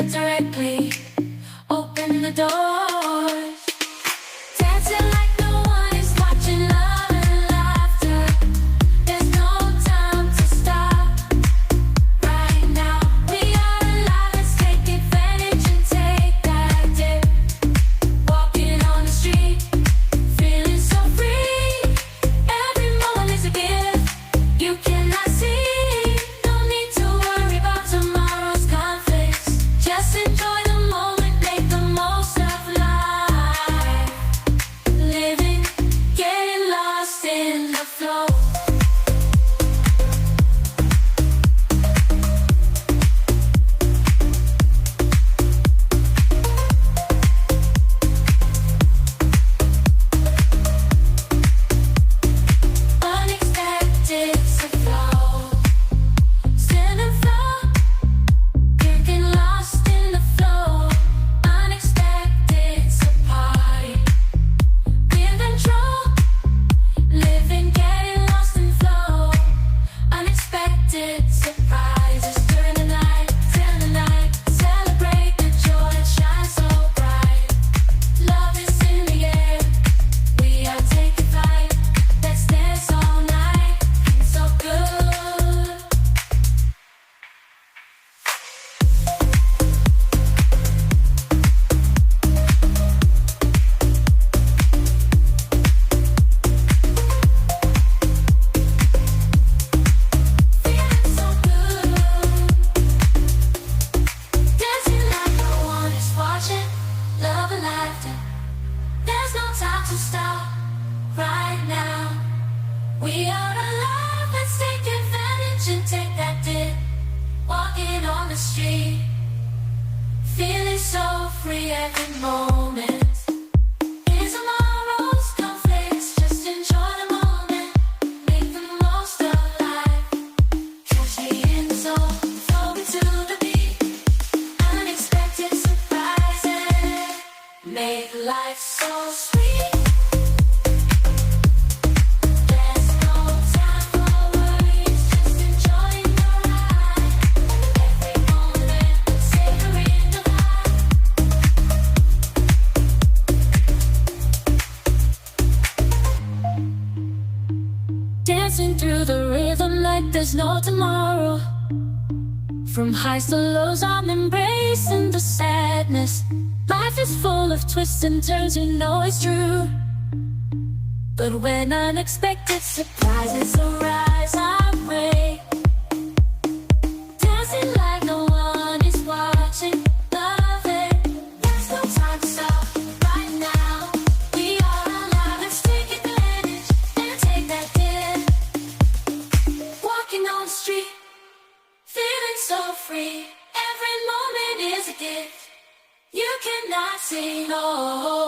that directly. Open the doors. Dancing like no one is watching, love and laughter. There's no time to stop. Right now, we are alive, let's take advantage and take that dip. Walking on the street, feeling so free. Every moment is a gift you cannot see. No need to worry about tomorrow's conflicts. Just enjoy the moment, make the most of life. Living, getting lost in the flow. Unexpected to flow. Stand and flow. Getting lost in the flow. Unexpected to party. Be in control. Living, getting lost in flow. Unexpected surprises during the night. Till the night. Celebrate the joy that shines so bright. Love is in the air. We are taking flight. Let's dance all night. It's so good. Feeling so good. Dancing like no one is watching. Love and laughter. There's no time to stop. Right now, we are alive. Let's take advantage and take that dip. Walking on the street, feeling so free every moment. In tomorrow's conflicts, just enjoy the moment. Make the most of life. Catch me in the zone, flow into the beat. Unexpected surprises make life so sweet. There's no time for worries, just enjoying the ride. Every moment, savoring the vibe. Dancing through the rhythm like there's no tomorrow. From highs to lows, I'm embracing the sadness. Life is full of twists and turns, you know it's true. But when unexpected surprises arise our way, dancing like no one is watching, love it. There's no time to stop. Right now, we are alive. Let's take advantage and take that dip. Walking on the street, feeling so free. Every moment is a gift you cannot say no.